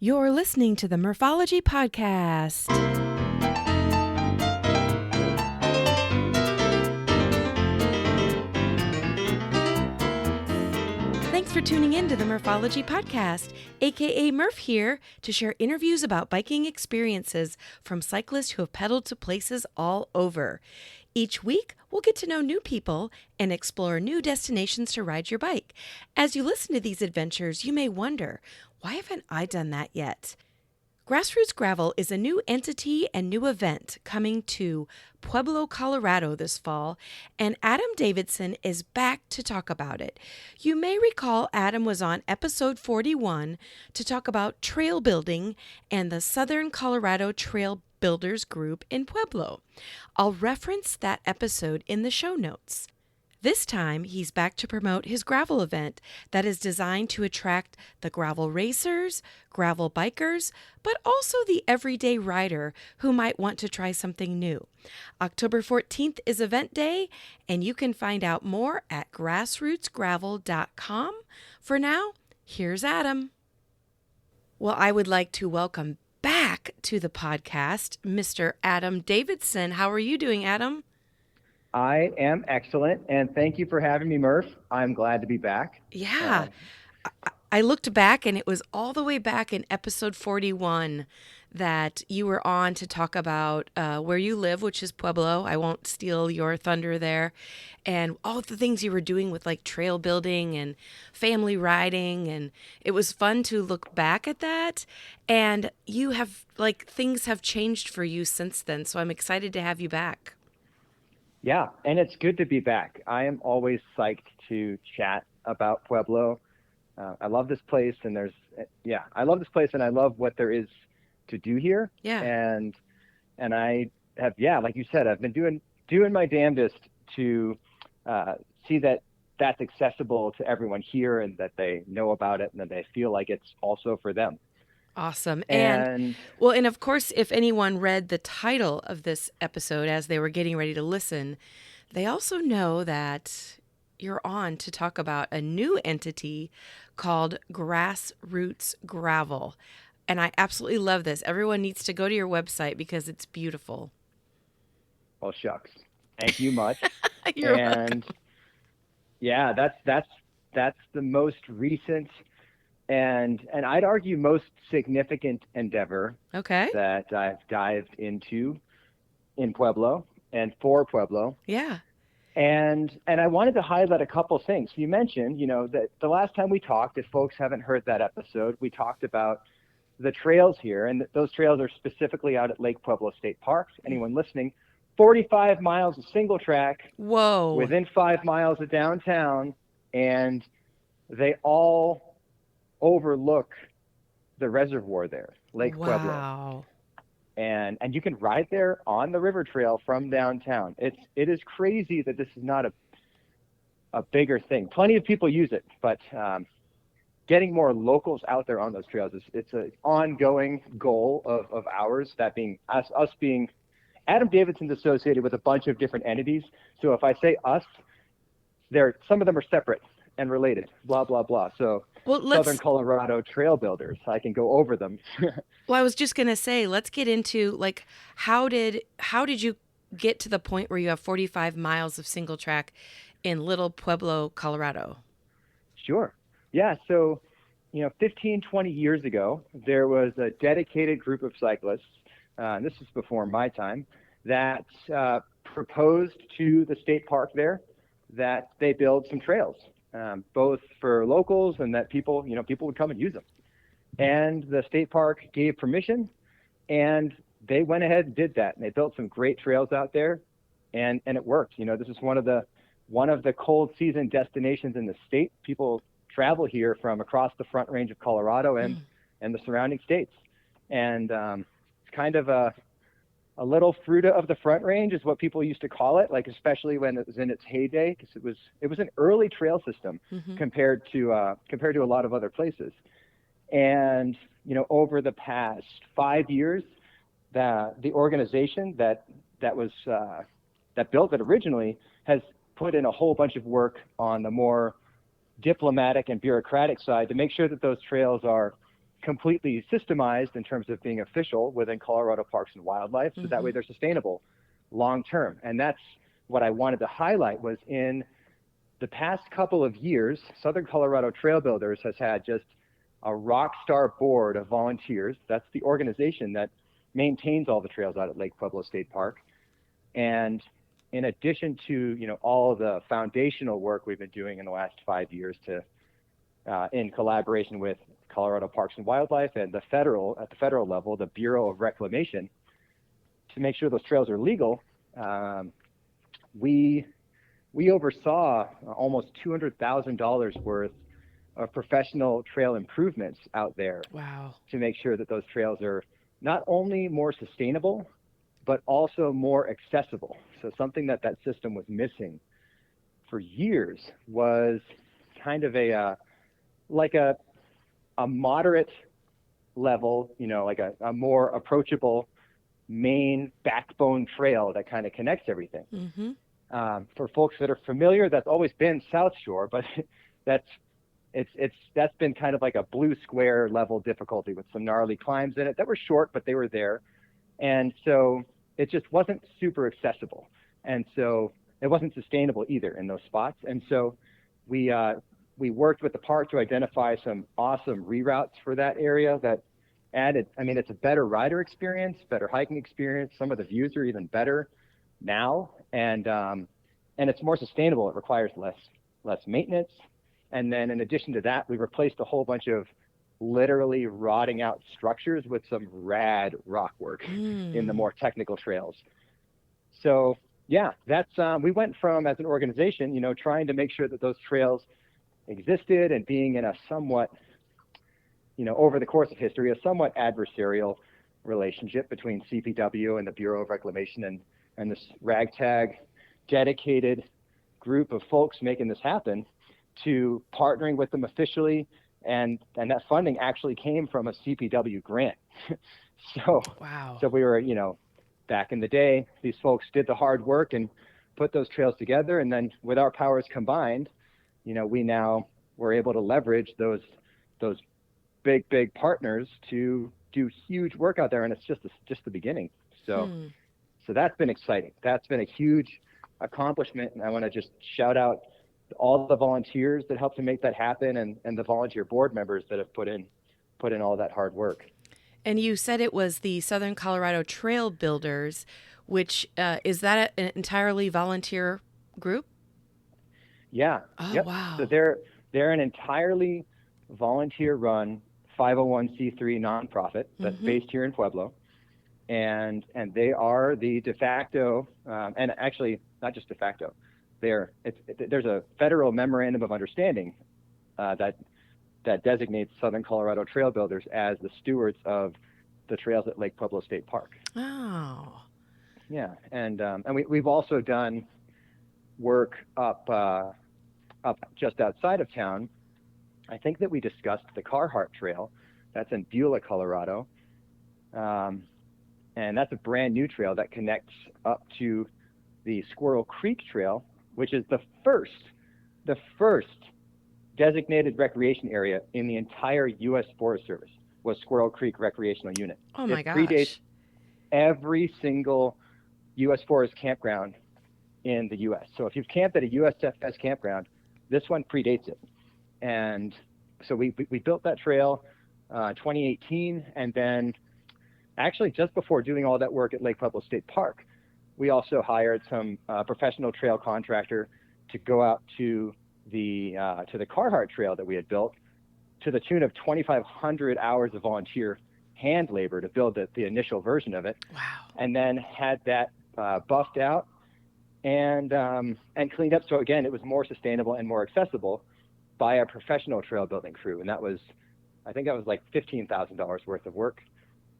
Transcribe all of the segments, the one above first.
You're listening to the Morphology Podcast. Thanks for tuning in to the Morphology Podcast, aka Murph here to share interviews about biking experiences from cyclists who have pedaled to places all over. Each week, we'll get to know new people and explore new destinations to ride your bike. As you listen to these adventures, you may wonder, why haven't I done that yet? Grassroots Gravel is a new entity and new event coming to Pueblo, Colorado this fall, and Adam Davidson is back to talk about it. You may recall Adam was on episode 41 to talk about trail building and the Southern Colorado Trail Builders Group in Pueblo. I'll reference that episode in the show notes. This time, he's back to promote his gravel event that is designed to attract the gravel racers, gravel bikers, but also the everyday rider who might want to try something new. October 14th is event day, and you can find out more at grassrootsgravel.com. For now, here's Adam. Well, I would like to welcome back to the podcast, Mr. Adam Davidson. How are you doing, Adam? I am excellent, and thank you for having me, Murph. I'm glad to be back. Yeah. I looked back, and it was all the way back in episode 41 that you were on to talk about where you live, which is Pueblo. I won't steal your thunder there. And all the things you were doing with like trail building and family riding. And it was fun to look back at that. And you have, like, things have changed for you since then. So I'm excited to have you back. Yeah, and it's good to be back. I am always psyched to chat about Pueblo. I love this place, and I love this place, and I love what there is to do here. Yeah. And I have, like you said, I've been doing my damnedest to see that that's accessible to everyone here, and that they know about it, and that they feel like it's also for them. Awesome. And of course, if anyone read the title of this episode as they were getting ready to listen, they also know that you're on to talk about a new entity called Grassroots Gravel. And I absolutely love this. Everyone needs to go to your website because it's beautiful. Well, shucks. Thank you much. You're welcome. Yeah, that's the most recent and I'd argue most significant endeavor that I've dived into in Pueblo and for Pueblo. Yeah. And I wanted to highlight a couple things. You mentioned, that the last time we talked, if folks haven't heard that episode, we talked about the trails here, and those trails are specifically out at Lake Pueblo State Park. Anyone listening, 45 miles of single track. Whoa. Within 5 miles of downtown, and they all overlook the reservoir there, Lake Pueblo. Wow. And you can ride there on the river trail from downtown. It is crazy that this is not a bigger thing. Plenty of people use it, but getting more locals out there on those trails it's an ongoing goal of ours. That being us being Adam Davidson's associated with a bunch of different entities. So if I say us, some of them are separate and related, blah, blah, blah. So Southern Colorado Trail Builders, I can go over them. Well, I was just going to say, let's get into, like, how did you get to the point where you have 45 miles of single track in Little Pueblo, Colorado? Sure. Yeah. So, 15, 20 years ago, there was a dedicated group of cyclists, and this was before my time, that proposed to the state park there that they build some trails. Both for locals and that people would come and use them. And the state park gave permission, and they went ahead and did that. And they built some great trails out there, and it worked. This is one of the cold season destinations in the state. People travel here from across the Front Range of Colorado and the surrounding states. And it's kind of a little Fruta of the Front Range is what people used to call it, like especially when it was in its heyday, because it was an early trail system compared to a lot of other places. And over the past 5 years, the organization that built it originally has put in a whole bunch of work on the more diplomatic and bureaucratic side to make sure that those trails are completely systemized in terms of being official within Colorado Parks and Wildlife, so that way they're sustainable long term. And that's what I wanted to highlight was in the past couple of years, Southern Colorado Trail Builders has had just a rock star board of volunteers. That's the organization that maintains all the trails out at Lake Pueblo State Park. And in addition to all of the foundational work we've been doing in the last 5 years to in collaboration with Colorado Parks and Wildlife and at the federal level, the Bureau of Reclamation, to make sure those trails are legal, we oversaw almost $200,000 worth of professional trail improvements out there. Wow. To make sure that those trails are not only more sustainable, but also more accessible. So something that system was missing for years was kind of a moderate level, like a more approachable main backbone trail that kind of connects everything. For folks that are familiar, that's always been South Shore, but that's been kind of like a blue square level difficulty with some gnarly climbs in it that were short, but they were there. And so it just wasn't super accessible. And so it wasn't sustainable either in those spots. And so we worked with the park to identify some awesome reroutes for that area that added, it's a better rider experience, better hiking experience. Some of the views are even better now. And it's more sustainable. It requires less maintenance. And then in addition to that, we replaced a whole bunch of literally rotting out structures with some rad rock work in the more technical trails. So yeah, that's we went from, as an organization, trying to make sure that those trails existed and being in a somewhat, over the course of history, a somewhat adversarial relationship between CPW and the Bureau of Reclamation and this ragtag dedicated group of folks making this happen, to partnering with them officially, and that funding actually came from a CPW grant. So wow. So we were, back in the day, these folks did the hard work and put those trails together, and then with our powers combined, we now were able to leverage those big partners to do huge work out there, and it's just the beginning. So that's been exciting. That's been a huge accomplishment, and I want to just shout out all the volunteers that helped to make that happen, and the volunteer board members that have put in all that hard work. And you said it was the Southern Colorado Trail Builders, which is that an entirely volunteer group? Yeah. Oh, yep. wow. So they're an entirely volunteer-run 501c3 nonprofit that's based here in Pueblo, and they are the de facto, and actually not just de facto. There's a federal memorandum of understanding that designates Southern Colorado Trail Builders as the stewards of the trails at Lake Pueblo State Park. Oh. Yeah, and we've also done work up just outside of town. I think that we discussed the Carhart Trail. That's in Beulah, Colorado, and that's a brand new trail that connects up to the Squirrel Creek Trail, which is the first designated recreation area in the entire U.S. Forest Service, was Squirrel Creek Recreational Unit. Oh my gosh! It predates every single U.S. Forest campground in the U.S. So if you've camped at a USFS campground, this one predates it. And so we built that trail 2018, and then actually just before doing all that work at Lake Pueblo State Park, we also hired some professional trail contractor to go out to the Carhart Trail that we had built, to the tune of 2,500 hours of volunteer hand labor to build the initial version of it. Wow. And then had that buffed out and cleaned up. So again, it was more sustainable and more accessible by a professional trail building crew. And I think that was like $15,000 worth of work.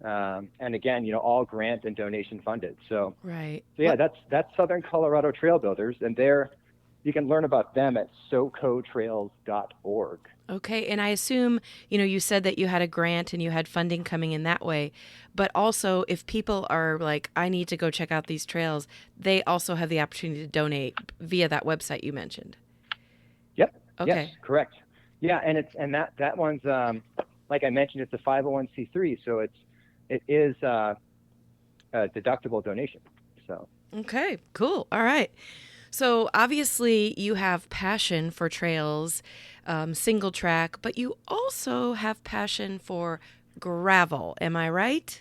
And again, all grant and donation funded. So, right. So yeah, that's Southern Colorado Trail Builders, and you can learn about them at socotrails.org. Okay, and I assume, you said that you had a grant and you had funding coming in that way, but also if people are like, I need to go check out these trails, they also have the opportunity to donate via that website you mentioned. Yep. Okay. Yes, correct. Yeah, and that one's like I mentioned, it's a 501c3, so it is a deductible donation. So. Okay, cool. All right. So obviously you have passion for trails, single track, but you also have passion for gravel. Am I right?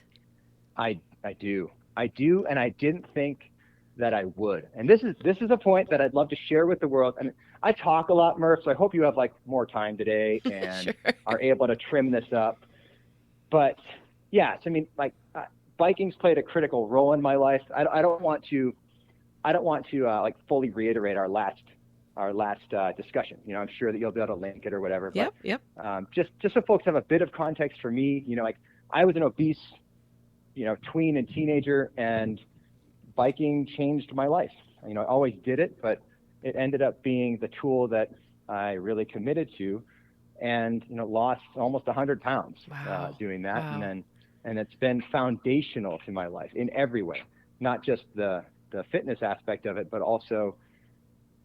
I do. I do, and I didn't think that I would. And this is a point that I'd love to share with the world. And I talk a lot, Murph, so I hope you have like more time today and Sure. are able to trim this up. But yes, I mean, like biking's played a critical role in my life. I don't want to like fully reiterate our last discussion. You know, I'm sure that you'll be able to link it or whatever. Yep, But yep. just so folks have a bit of context for me, you know, like I was an obese, you know, tween and teenager, and biking changed my life. You know, I always did it, but it ended up being the tool that I really committed to, and you know, lost almost 100 pounds Wow. doing that, Wow. and it's been foundational to my life in every way, not just the fitness aspect of it, but also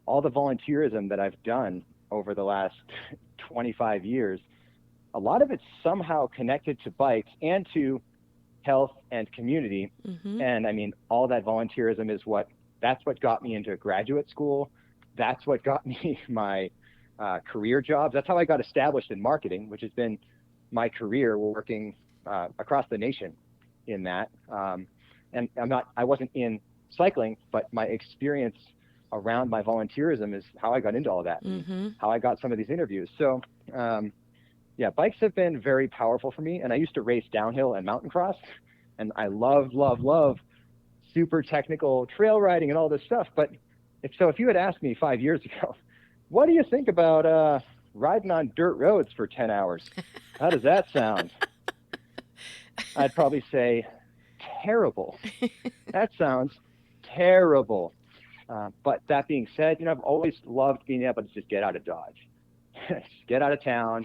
all the volunteerism that I've done over the last 25 years. A lot of it's somehow connected to bikes and to health and community. Mm-hmm. And I mean, all that volunteerism is that's what got me into graduate school. That's what got me my career jobs. That's how I got established in marketing, which has been my career, working across the nation in that. And I wasn't in cycling, but my experience around my volunteerism is how I got into all that, Mm-hmm. and how I got some of these interviews. So, yeah, bikes have been very powerful for me. And I used to race downhill and mountain cross, and I love super technical trail riding and all this stuff. But if you had asked me 5 years ago, what do you think about riding on dirt roads for 10 hours? How does that sound? I'd probably say terrible. That sounds terrible. But that being said, you know, I've always loved being able to just get out of Dodge, just get out of town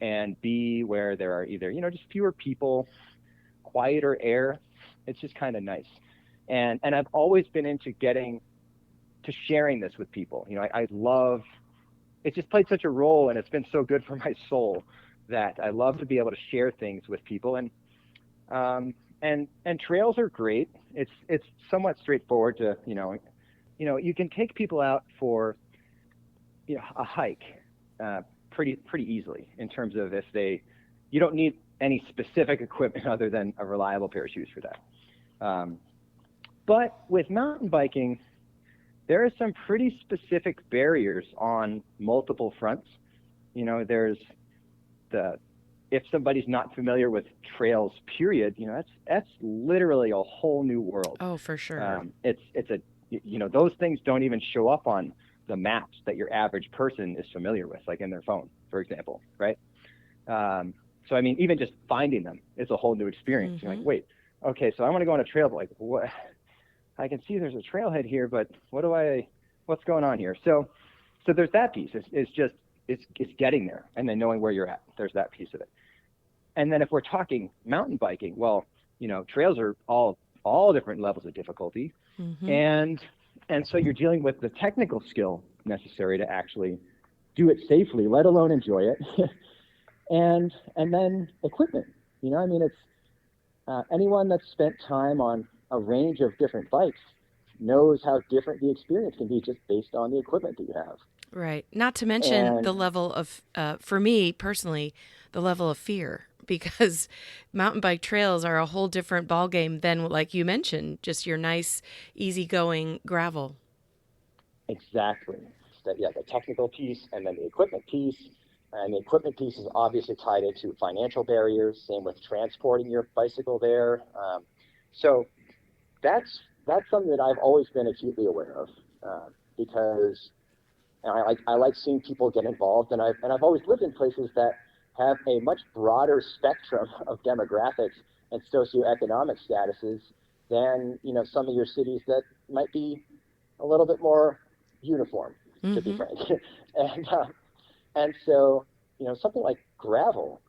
and be where there are either, you know, just fewer people, quieter air. It's just kind of nice. And I've always been into getting to sharing this with people. You know, I love, it just played such a role, and it's been so good for my soul that I love to be able to share things with people. And trails are great. It's somewhat straightforward to, you can take people out for, you know, a hike pretty easily, in terms of you don't need any specific equipment other than a reliable pair of shoes for that. But with mountain biking, there are some pretty specific barriers on multiple fronts. You know, there's if somebody's not familiar with trails, period, you know, that's literally a whole new world. Oh, for sure. Those things don't even show up on the maps that your average person is familiar with, like in their phone, for example, right? So I mean, even just finding them is a whole new experience. Mm-hmm. You're like, wait, okay, so I want to go on a trail, but like, what? I can see there's a trailhead here, but what's going on here? So there's that piece. It's getting there, and then knowing where you're at. There's that piece of it. And then if we're talking mountain biking, well, you know, trails are all different levels of difficulty, Mm-hmm. and so you're dealing with the technical skill necessary to actually do it safely, let alone enjoy it, and then equipment. You know, I mean, it's anyone that's spent time on a range of different bikes knows how different the experience can be just based on the equipment that you have. Right. Not to mention the And level of, for me personally, the level of fear, because mountain bike trails are a whole different ballgame than, like you mentioned, just your nice, easygoing gravel. exactly. The technical piece and then the equipment piece. And the equipment piece is obviously tied into financial barriers, same with transporting your bicycle there. So that's something that I've always been acutely aware of, because I like seeing people get involved, and I've always lived in places that have a much broader spectrum of demographics and socioeconomic statuses than, you know, some of your cities that might be a little bit more uniform, to be Mm-hmm. frank. And so, you know, something like gravel,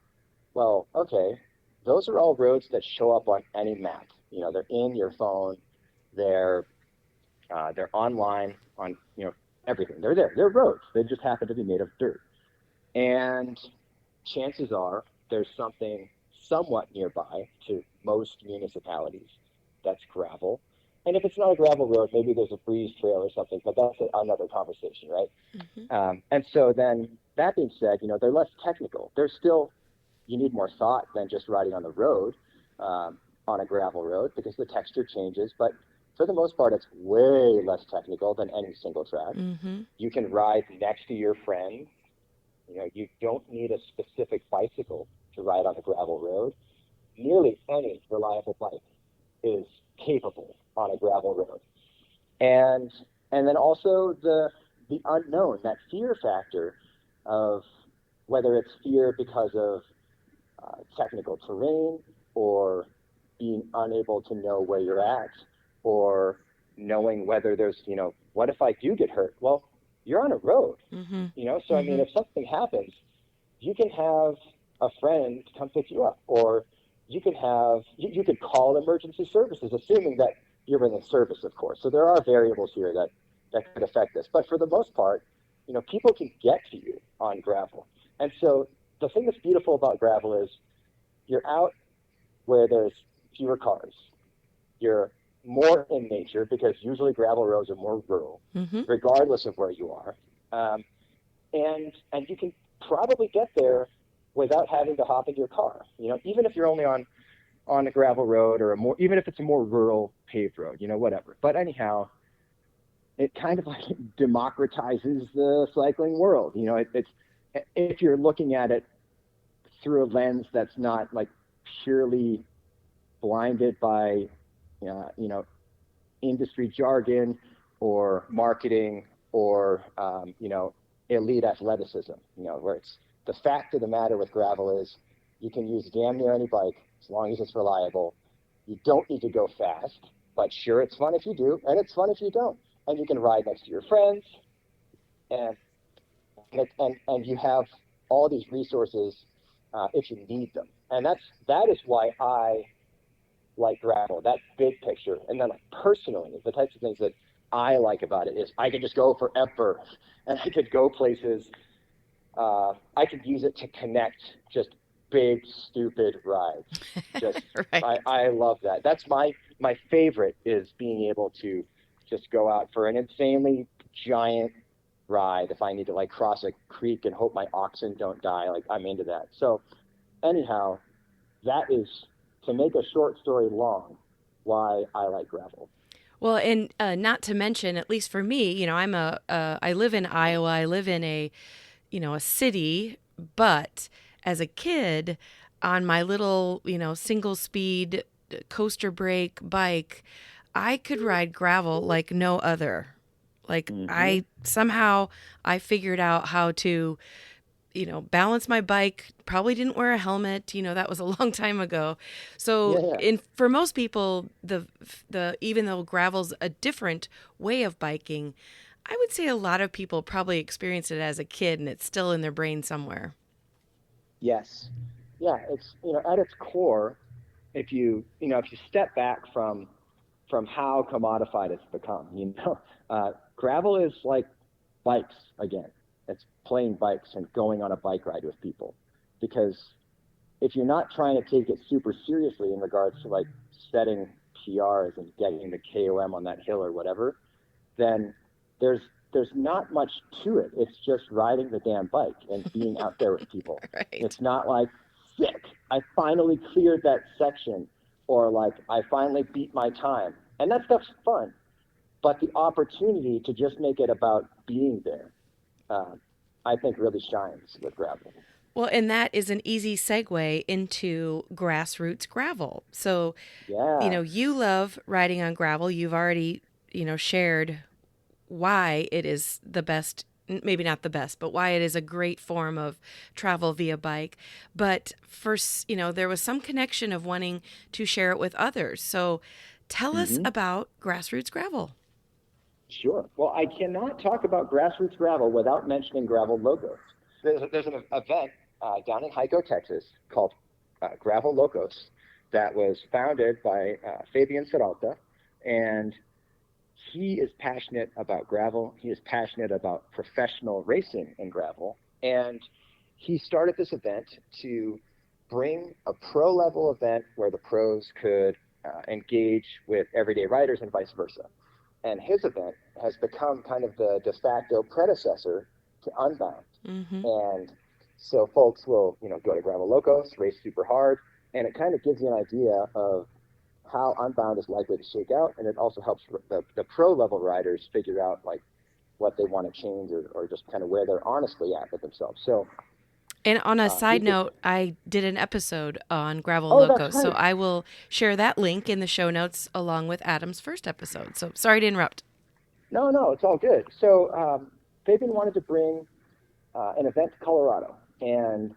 well, okay, those are all roads that show up on any map. You know, they're in your phone, they're online on, you know, everything. They're there. They're roads. They just happen to be made of dirt. And chances are there's something somewhat nearby to most municipalities that's gravel. And if it's not a gravel road, maybe there's a breeze trail or something, but that's another conversation, right? Mm-hmm. And so then that being said, they're less technical. They're still, you need more thought than just riding on the road, on a gravel road, because the texture changes. But for the most part, it's way less technical than any single track. Mm-hmm. You can ride next to your friend. You don't need a specific bicycle to ride on a gravel road. Nearly any reliable bike is capable on a gravel road. And and then also the unknown, that fear factor of whether it's fear because of technical terrain, or being unable to know where you're at, or knowing whether there's, what if I do get hurt? Well, you're on a road, Mm-hmm. so I Mm-hmm. mean, if something happens, you can have a friend come pick you up, or you could call emergency services, assuming that you're in the service, of course. So there are variables here that could affect this. But for the most part, people can get to you on gravel. And so the thing that's beautiful about gravel is you're out where there's fewer cars. You're more in nature, because usually gravel roads are more rural, Mm-hmm. regardless of where you are. Um, and you can probably get there without having to hop in your car. Even if you're only on a gravel road, or even if it's a more rural paved road, whatever. But anyhow, it kind of like democratizes the cycling world. It's, if you're looking at it through a lens that's not like purely blinded by, industry jargon or marketing, or, elite athleticism, where it's, the fact of the matter with gravel is you can use damn near any bike as long as it's reliable. You don't need to go fast, but sure, it's fun if you do, and it's fun if you don't. And you can ride next to your friends, and and you have all these resources if you need them. And that is why I like gravel, that big picture. And then, like, personally, the types of things that I like about it is I could just go forever, and I could go places. I could use it to connect just big, stupid rides. Just, Right. I love that. That's my favorite, is being able to just go out for an insanely giant ride. If I need to, like, cross a creek and hope my oxen don't die, like, I'm into that. So anyhow, that is, to make a short story long, why I like gravel. Well, and not to mention, at least for me, I live in Iowa. I live in a city, but as a kid, on my little, single speed coaster brake bike, I could ride gravel like no other. Like Mm-hmm. I figured out how to, balance my bike. Probably didn't wear a helmet. That was a long time ago. So, Yeah, yeah. for most people, the even though gravel's a different way of biking, I would say a lot of people probably experienced it as a kid, and it's still in their brain somewhere. Yes. Yeah, it's, at its core, if you step back from how commodified it's become, gravel is like bikes again. It's playing bikes and going on a bike ride with people. Because if you're not trying to take it super seriously in regards to, like, setting PRs and getting the KOM on that hill or whatever, then there's there's not much to it. It's just riding the damn bike and being out there with people. Right. It's not like, sick, I finally cleared that section, or like, I finally beat my time. And that stuff's fun. But the opportunity to just make it about being there, uh, I think, really shines with gravel. Well, and that is an easy segue into grassroots gravel. So, Yeah. you love riding on gravel. You've already, shared why it is the best, maybe not the best, but why it is a great form of travel via bike. But first, there was some connection of wanting to share it with others. So tell us Hmm. about grassroots gravel. Sure. Well, I cannot talk about grassroots gravel without mentioning gravel logos. There's an event down in Hico, Texas, called Gravel Locos, that was founded by Fabian Serralta, and he is passionate about gravel. He is passionate about professional racing in gravel, and he started this event to bring a pro level event where the pros could engage with everyday riders and vice versa. And his event has become kind of the de facto predecessor to Unbound. Mm-hmm. And so folks will, go to Gravel Locos, race super hard, and it kind of gives you an idea of how Unbound is likely to shake out, and it also helps the pro level riders figure out like what they want to change or just kind of where they're honestly at with themselves. So, And on a side note, I did an episode on Gravel oh, that's Locos, right. so I will share that link in the show notes along with Adam's first episode. So sorry to interrupt. No, it's all good. So Fabian wanted to bring an event to Colorado, and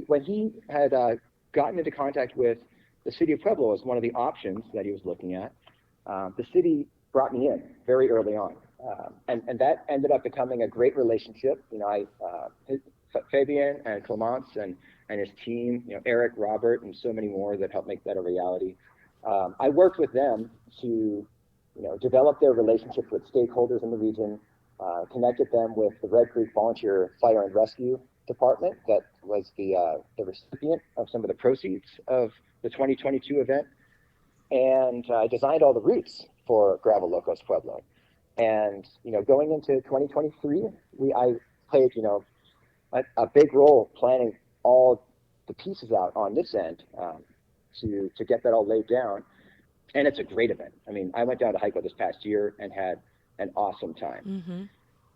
when he had gotten into contact with the city of Pueblo as one of the options that he was looking at, the city brought me in very early on, and that ended up becoming a great relationship. Fabian and Clemence and his team, Eric, Robert, and so many more that helped make that a reality. I worked with them to, develop their relationship with stakeholders in the region, connected them with the Red Creek Volunteer Fire and Rescue Department that was the recipient of some of the proceeds of the 2022 event. And I designed all the routes for Gravel Locos Pueblo. And, going into 2023, I played, a big role planning all the pieces out on this end to get that all laid down. And it's a great event. I mean, I went down to Hiko this past year and had an awesome time.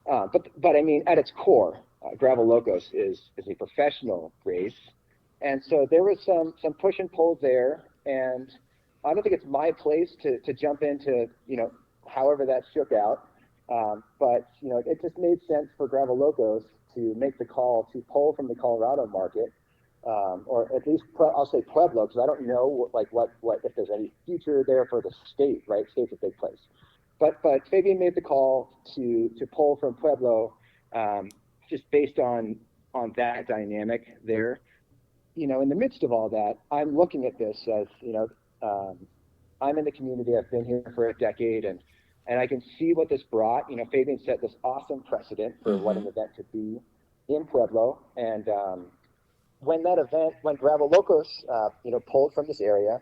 Mm-hmm. But I mean, at its core, Gravel Locos is a professional race. And so there was some push and pull there. And I don't think it's my place to jump into, however that shook out. But, it just made sense for Gravel Locos to make the call to pull from the Colorado market, or at least I'll say Pueblo, because I don't know what if there's any future there for the state, right? State's a big place. But Fabian made the call to pull from Pueblo, just based on that dynamic there. In the midst of all that, I'm looking at this as, I'm in the community. I've been here for a decade, and I can see what this brought. Fabian set this awesome precedent for what an event could be in Pueblo. And when Gravel Locos, pulled from this area,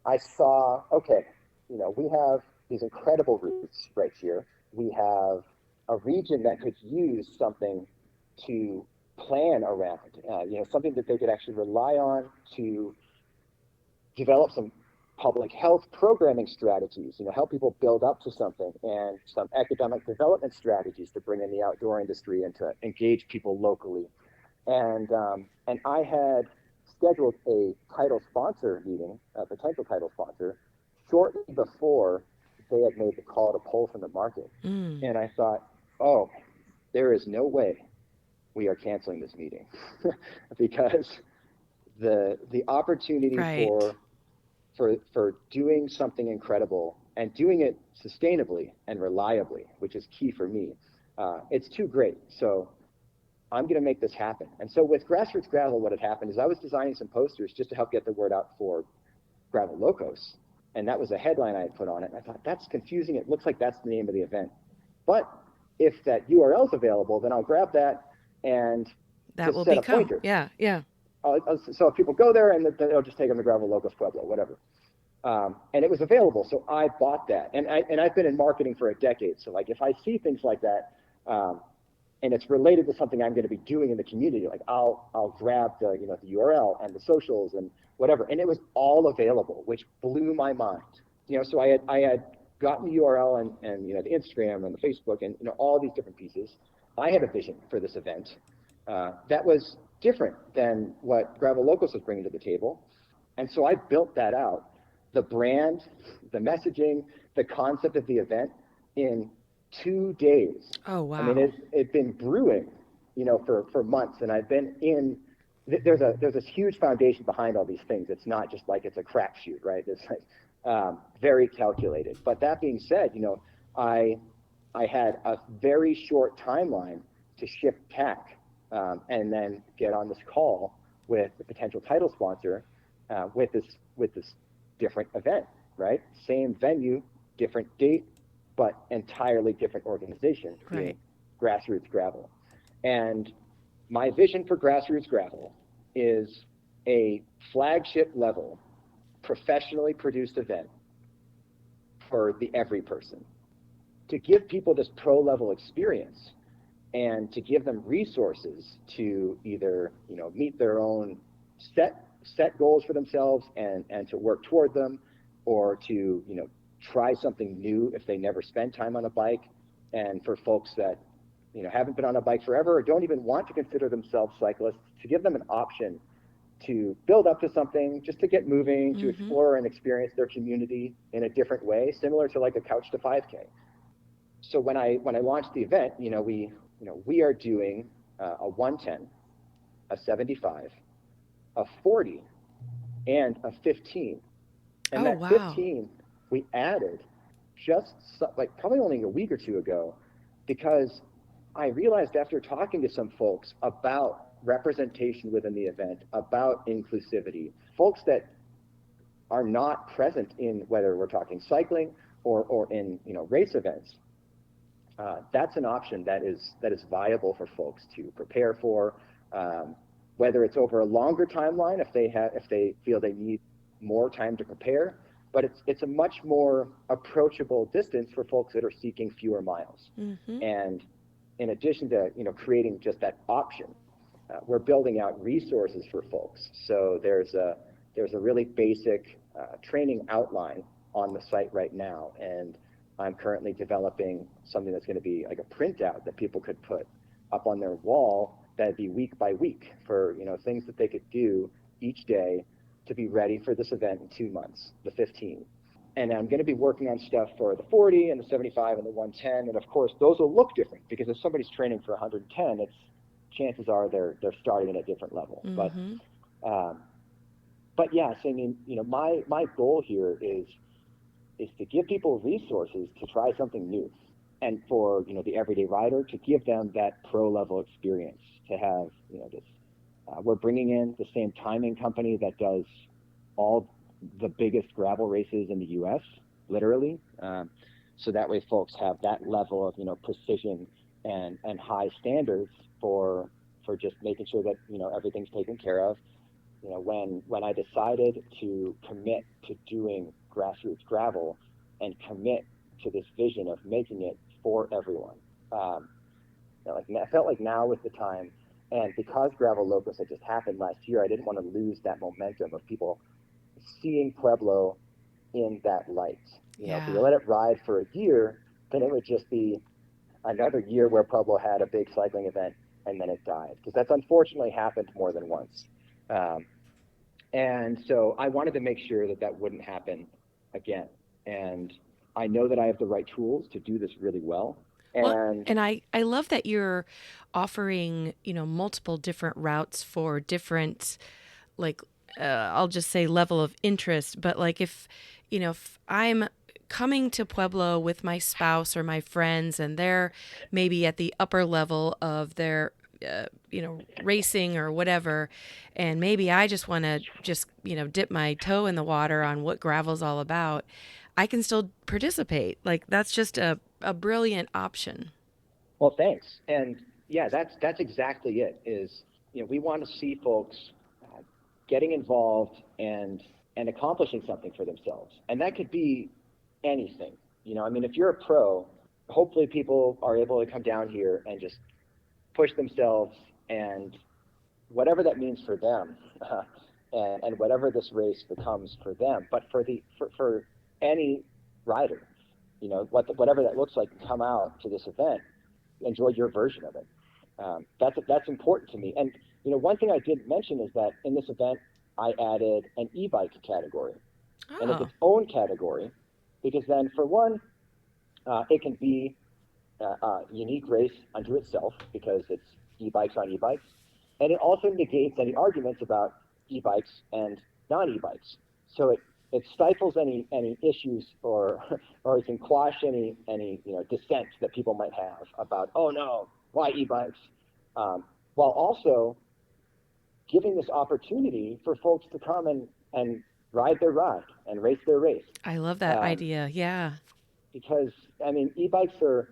I saw, okay, we have these incredible routes right here. We have a region that could use something to plan around, something that they could actually rely on to develop some public health programming strategies, help people build up to something, and some economic development strategies to bring in the outdoor industry and to engage people locally. And I had scheduled a title sponsor meeting, a potential title sponsor, shortly before they had made the call to pull from the market. And I thought, oh, there is no way we are canceling this meeting because the opportunity Right. for doing something incredible and doing it sustainably and reliably, which is key for me, it's too great. So I'm going to make this happen. And so with Grassroots Gravel, what had happened is I was designing some posters just to help get the word out for Gravel Locos. And that was a headline I had put on it. And I thought, that's confusing. It looks like that's the name of the event. But if that URL is available, then I'll grab that and That just will set become. a pointer. Yeah. So if people go there, and they'll just take them to Gravel Locos Pueblo, whatever. And it was available, so I bought that. And I've been in marketing for a decade, so like if I see things like that, and it's related to something I'm going to be doing in the community, like I'll grab the the URL and the socials and whatever. And it was all available, which blew my mind. So I had gotten the URL and the Instagram and the Facebook and all these different pieces. I had a vision for this event that was different than what Gravel Locos was bringing to the table. And so I built that out, the brand, the messaging, the concept of the event in 2 days. Oh, wow. I mean, it'd been brewing, for months, and I've been in. There's this huge foundation behind all these things. It's not just like it's a crapshoot, right? It's like very calculated. But that being said, I had a very short timeline to shift tack, and then get on this call with the potential title sponsor, with this different event, right? Same venue, different date, but entirely different organization, Right. Grassroots Gravel. And My vision for Grassroots Gravel is a flagship level, professionally produced event for the every person, to give people this pro level experience and to give them resources to either, meet their own set goals for themselves and to work toward them, or to, try something new if they never spent time on a bike. And for folks that, haven't been on a bike forever or don't even want to consider themselves cyclists, to give them an option to build up to something, just to get moving, to explore and experience their community in a different way, similar to like a Couch to 5K. So when I launched the event, we are doing a 110, a 75, a 40, and a 15. And that 15 we added just probably only a week or two ago, because I realized after talking to some folks about representation within the event, about inclusivity, folks that are not present in, whether we're talking cycling or in race events, that's an option that is viable for folks to prepare for, whether it's over a longer timeline if they feel they need more time to prepare. But it's a much more approachable distance for folks that are seeking fewer miles. And in addition to creating just that option, we're building out resources for folks. So there's a really basic training outline on the site right now, and I'm currently developing something that's going to be like a printout that people could put up on their wall. That'd be week by week for things that they could do each day to be ready for this event in 2 months, the 15. And I'm going to be working on stuff for the 40 and the 75 and the 110. And of course, those will look different, because if somebody's training for 110, chances are they're starting at a different level. But yes, I mean, my goal here is to give people resources to try something new, and for the everyday rider to give them that pro level experience, to have this. We're bringing in the same timing company that does all the biggest gravel races in the U.S., literally. So that way folks have that level of, precision and high standards for just making sure that, everything's taken care of. When I decided to commit to doing Grassroots Gravel and commit to this vision of making it for everyone, I felt like now was the time. And because Gravel Locos had just happened last year, I didn't want to lose that momentum of people seeing Pueblo in that light. If you let it ride for a year, then it would just be another year where Pueblo had a big cycling event and then it died, because that's unfortunately happened more than once. And so I wanted to make sure that wouldn't happen again. And I know that I have the right tools to do this really well. And I love that you're offering, multiple different routes for different, I'll just say level of interest. But like if I'm coming to Pueblo with my spouse or my friends, and they're maybe at the upper level of their, racing or whatever, and maybe I just want to dip my toe in the water on what gravel's all about, I can still participate. Like, that's just a brilliant option. Well, thanks. And yeah, that's exactly it. Is we want to see folks getting involved and accomplishing something for themselves, and that could be anything. If you're a pro, hopefully people are able to come down here and just push themselves, and whatever that means for them, and whatever this race becomes for them. But for any rider, whatever that looks like, come out to this event, enjoy your version of it. That's important to me. And one thing I didn't mention is that in this event, I added an e-bike category, and it's its own category, because then for one, it can be a unique race unto itself, because it's e-bikes on e-bikes, and it also negates any arguments about e-bikes and non-e-bikes. So it stifles any issues, or it can quash any dissent that people might have about, oh no, why e-bikes, while also giving this opportunity for folks to come and ride their ride and race their race. I love that idea. Yeah. Because e-bikes are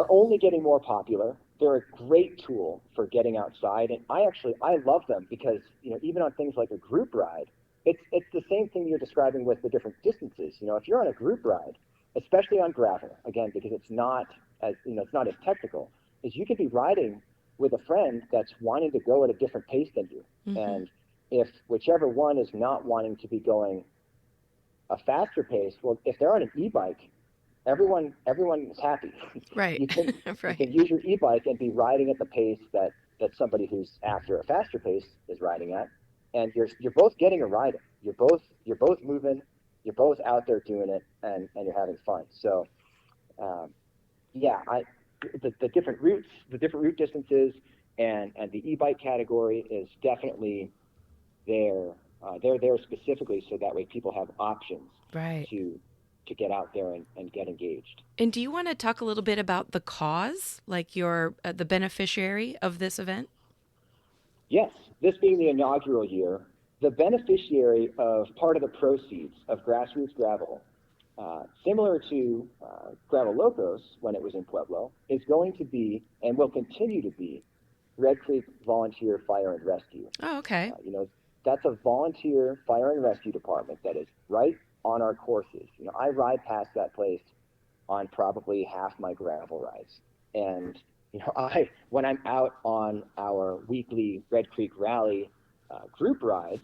only getting more popular. they're a great tool for getting outside. And I love them because, even on things like a group ride, it's the same thing you're describing with the different distances. If you're on a group ride, especially on gravel, again, because it's not it's not as technical, is you could be riding with a friend that's wanting to go at a different pace than you. And if whichever one is not wanting to be going a faster pace, well, if they're on an e-bike, everyone is happy. Right. You can Right. you can use your e-bike and be riding at the pace that somebody who's after a faster pace is riding at, and you're both getting a ride in. You're both moving, you're both out there doing it, and you're having fun. So yeah, the different route distances, and the e-bike category is definitely there. They're there specifically so that way people have options Right. to get out there and get engaged. And do you want to talk a little bit about the cause, like you're the beneficiary of this event? Yes, this being the inaugural year, the beneficiary of part of the proceeds of Grassroots Gravel, similar to Gravel Locos when it was in Pueblo, is going to be and will continue to be Red Creek Volunteer Fire and Rescue. Oh, okay. That's a volunteer fire and rescue department that is right on our courses. I ride past that place on probably half my gravel rides. And, when I'm out on our weekly Red Creek Rally group rides,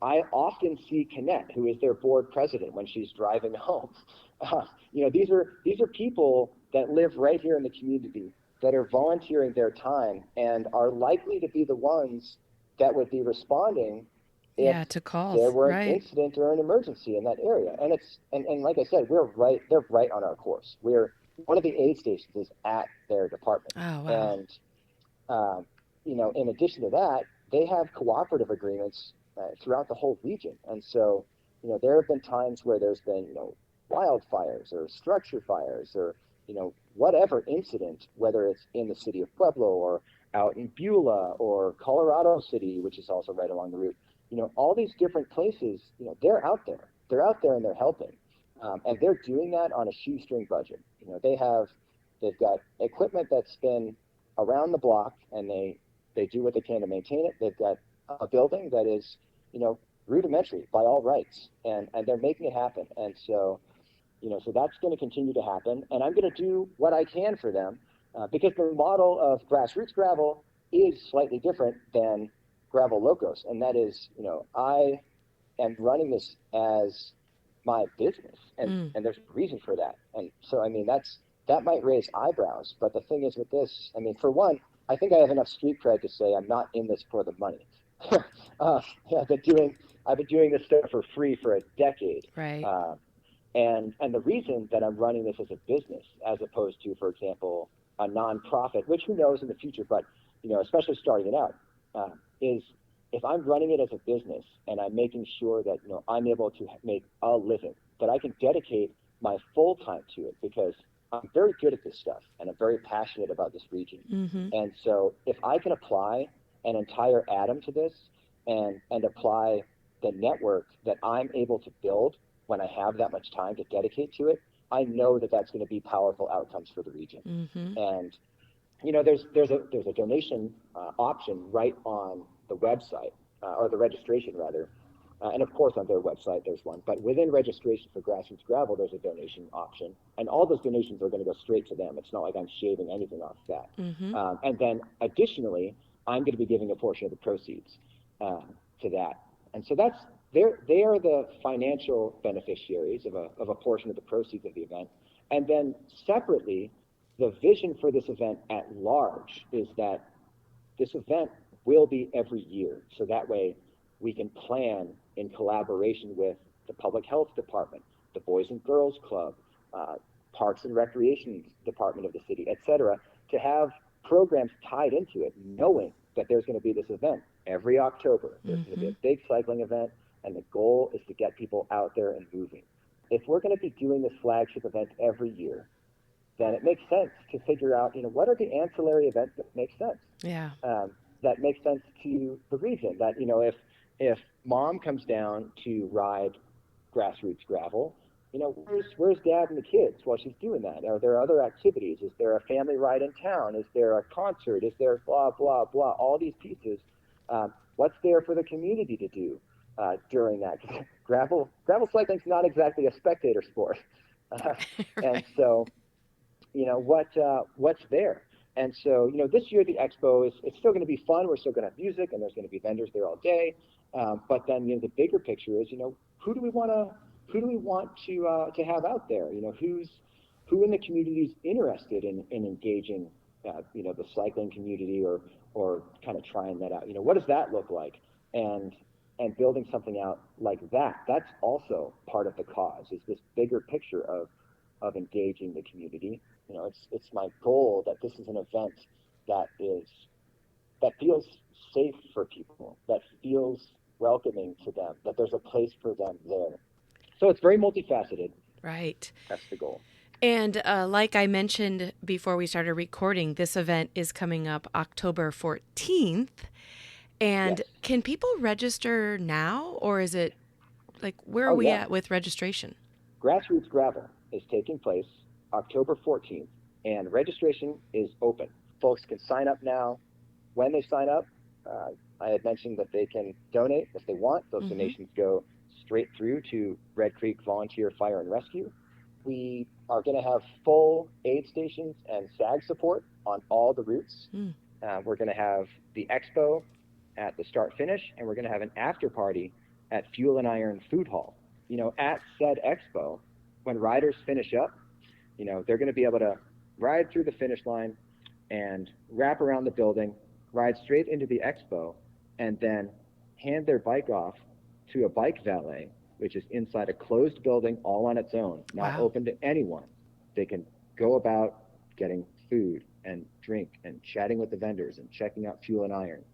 I often see Canette, who is their board president, when she's driving home. These are people that live right here in the community that are volunteering their time and are likely to be the ones that would be responding if To there calls. were an Right. incident or an emergency in that area. And like I said, they're right on our course. One of the aid stations is at their department. Oh, wow. And in addition to that, they have cooperative agreements throughout the whole region. And so, there have been times where there's been, wildfires or structure fires or, whatever incident, whether it's in the city of Pueblo or out in Beulah or Colorado City, which is also right along the route. All these different places, they're out there. They're out there and they're helping. And they're doing that on a shoestring budget. They've got equipment that's been around the block, and they do what they can to maintain it. They've got a building that is, rudimentary by all rights, and they're making it happen. And so, so that's going to continue to happen. And I'm going to do what I can for them because the model of Grassroots Gravel is slightly different than Gravel Locos. And that is, I am running this as my business, and there's a reason for that. And so, that might raise eyebrows, but the thing is with this, for one, I think I have enough street cred to say I'm not in this for the money. I've been doing this stuff for free for a decade. Right. And the reason that I'm running this as a business, as opposed to, for example, a nonprofit, which who knows in the future, but especially starting it out, is if I'm running it as a business and I'm making sure that I'm able to make a living, that I can dedicate my full time to it because I'm very good at this stuff and I'm very passionate about this region. And so if I can apply an entire atom to this and apply the network that I'm able to build when I have that much time to dedicate to it, I know that that's going to be powerful outcomes for the region. And there's a donation option right on the website, or the registration rather. And of course on their website there's one, but within registration for Grassroots Gravel there's a donation option, and all those donations are going to go straight to them. It's not like I'm shaving anything off that. And then additionally, I'm going to be giving a portion of the proceeds to that. And so they are the financial beneficiaries of a portion of the proceeds of the event. And then separately, the vision for this event at large is that this event will be every year. So that way we can plan in collaboration with the Public Health Department, the Boys and Girls Club, Parks and Recreation Department of the city, et cetera, to have programs tied into it, knowing that there's going to be this event every October. There's going to be a big cycling event, and the goal is to get people out there and moving. If we're going to be doing this flagship event every year, then it makes sense to figure out, what are the ancillary events that make sense? Yeah. That makes sense to the region. That, if mom comes down to ride Grassroots Gravel, Where's dad and the kids while she's doing that? Are there other activities? Is there a family ride in town? Is there a concert? Is there blah, blah, blah, all these pieces? What's there for the community to do during that? Gravel cycling's not exactly a spectator sport. Right. And so, what's there? And so, this year the expo it's still going to be fun. We're still going to have music, and there's going to be vendors there all day. But then, the bigger picture is, who do we want to have out there? Who in the community is interested in engaging, the cycling community or kind of trying that out? What does that look like? And building something out like that. That's also part of the cause. Is this bigger picture of engaging the community. It's my goal that this is an event that feels safe for people, that feels welcoming to them, that there's a place for them there. So it's very multifaceted. Right. That's the goal. And like I mentioned before we started recording, this event is coming up October 14th. And Yes. Can people register now, or is it like, where are we at with registration? Grassroots Gravel is taking place October 14th, and registration is open. Folks can sign up now. When they sign up, I had mentioned that they can donate if they want. Those donations go straight through to Red Creek Volunteer Fire and Rescue. We are going to have full aid stations and SAG support on all the routes. We're going to have the expo at the start finish, and we're going to have an after party at Fuel and Iron Food Hall. At said expo, when riders finish up, they're going to be able to ride through the finish line and wrap around the building, ride straight into the expo, and then hand their bike off to a bike valet, which is inside a closed building all on its own, not open to anyone. They can go about getting food and drink and chatting with the vendors and checking out Fuel and Iron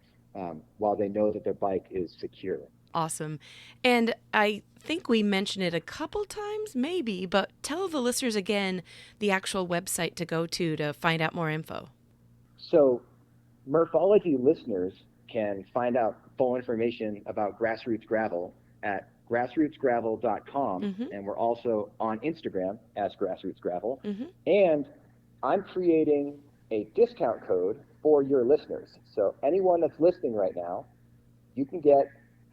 while they know that their bike is secure. Awesome. And I think we mentioned it a couple times, maybe, but tell the listeners again the actual website to go to find out more info. So Murphology listeners can find out full information about Grassroots Gravel at grassrootsgravel.com. And we're also on Instagram as Grassroots Gravel. And I'm creating a discount code for your listeners. So anyone that's listening right now, you can get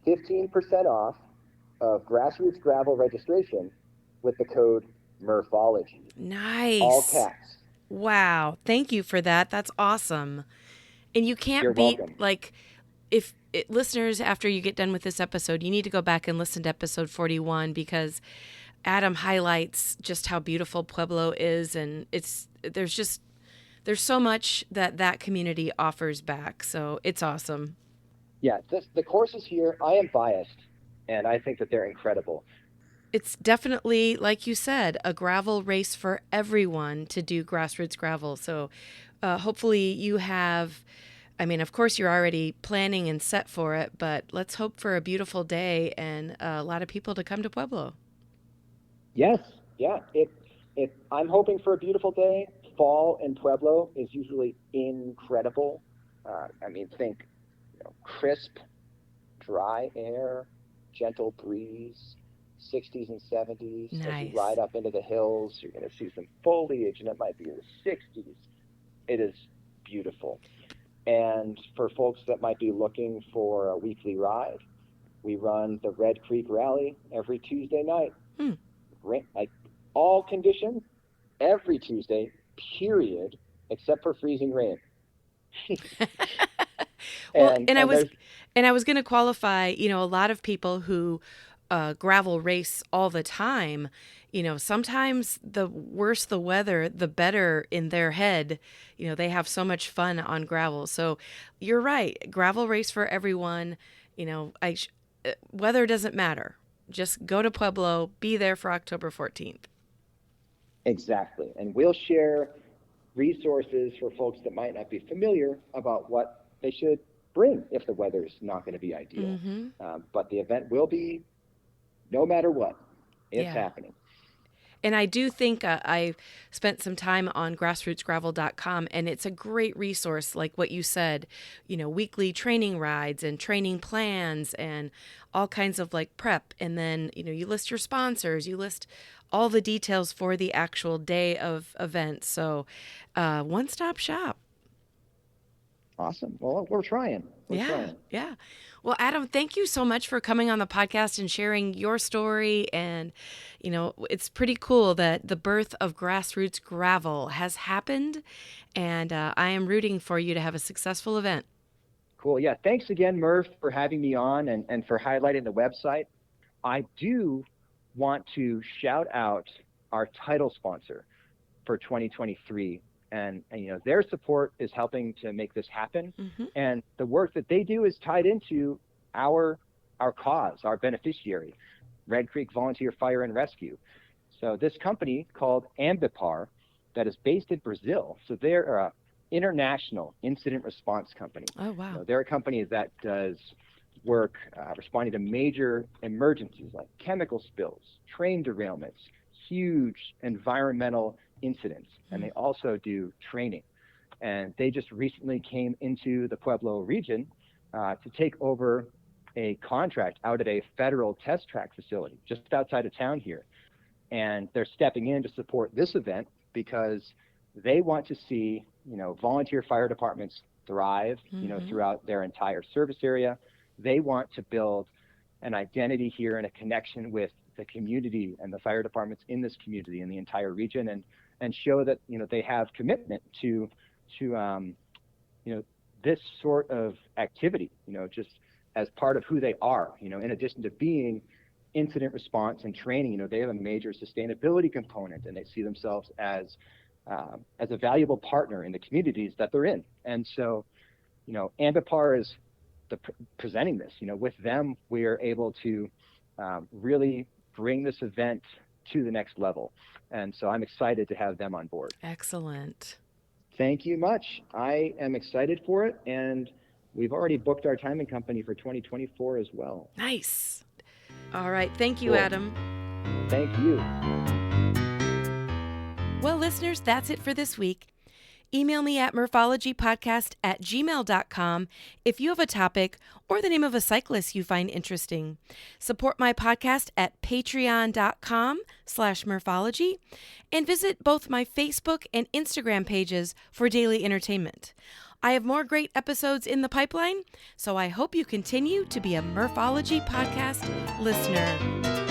15% off of Grassroots Gravel registration with the code Murphology. Nice. All caps. Wow. Thank you for that. That's awesome. And you can't You're beat, welcome. like, listeners, after you get done with this episode, you need to go back and listen to episode 41 because Adam highlights just how beautiful Pueblo is. And there's so much that community offers back. So it's awesome. Yeah, the courses here, I am biased, and I think that they're incredible. It's definitely, like you said, a gravel race for everyone to do Grassroots Gravel. So hopefully you have, of course you're already planning and set for it, but let's hope for a beautiful day and a lot of people to come to Pueblo. Yes, yeah. I'm hoping for a beautiful day. Fall in Pueblo is usually incredible. Think crisp, dry air, gentle breeze, 60s and 70s. Nice. As you ride up into the hills, you're going to see some foliage, and it might be in the 60s. It is beautiful. And for folks that might be looking for a weekly ride, we run the Red Creek Rally every Tuesday night. Like all conditions, every Tuesday, period, except for freezing rain. Well, I was going to qualify, a lot of people who gravel race all the time, sometimes the worse the weather, the better in their head. They have so much fun on gravel. So you're right. Gravel race for everyone. Weather doesn't matter. Just go to Pueblo, be there for October 14th. Exactly. And we'll share resources for folks that might not be familiar about what they should bring if the weather's not going to be ideal. But the event will be, no matter what, it's happening. And I do think I spent some time on grassrootsgravel.com, and it's a great resource, like what you said, weekly training rides and training plans and all kinds of like prep, and then, you list your sponsors, you list all the details for the actual day of events. So, one-stop shop. Awesome. Well, we're trying. We're trying. Yeah. Well, Adam, thank you so much for coming on the podcast and sharing your story. And, it's pretty cool that the birth of Grassroots Gravel has happened. And I am rooting for you to have a successful event. Cool. Yeah. Thanks again, Murph, for having me on and for highlighting the website. I do want to shout out our title sponsor for 2023. And their support is helping to make this happen. Mm-hmm. And the work that they do is tied into our cause, our beneficiary, Red Creek Volunteer Fire and Rescue. So this company called Ambipar, that is based in Brazil. So they're an international incident response company. Oh, wow. They're a company that does work responding to major emergencies like chemical spills, train derailments, huge environmental incidents, and they also do training. And they just recently came into the Pueblo region to take over a contract out at a federal test track facility just outside of town here. And they're stepping in to support this event because they want to see, volunteer fire departments thrive, throughout their entire service area. They want to build an identity here and a connection with the community and the fire departments in this community in the entire region, and show that they have commitment to this sort of activity, just as part of who they are. In addition to being incident response and training, they have a major sustainability component, and they see themselves as a valuable partner in the communities that they're in. And so, Ambipar is presenting this. With them, we are able to really bring this event to the next level. And so I'm excited to have them on board. Excellent. Thank you much. I am excited for it, and we've already booked our timing company for 2024 as well. Nice. All right. Thank you, Cool. Adam. Thank you. Well, listeners, that's it for this week. Email me at murphologypodcast@gmail.com if you have a topic or the name of a cyclist you find interesting. Support my podcast at patreon.com/murphology and visit both my Facebook and Instagram pages for daily entertainment. I have more great episodes in the pipeline, so I hope you continue to be a Murphology podcast listener.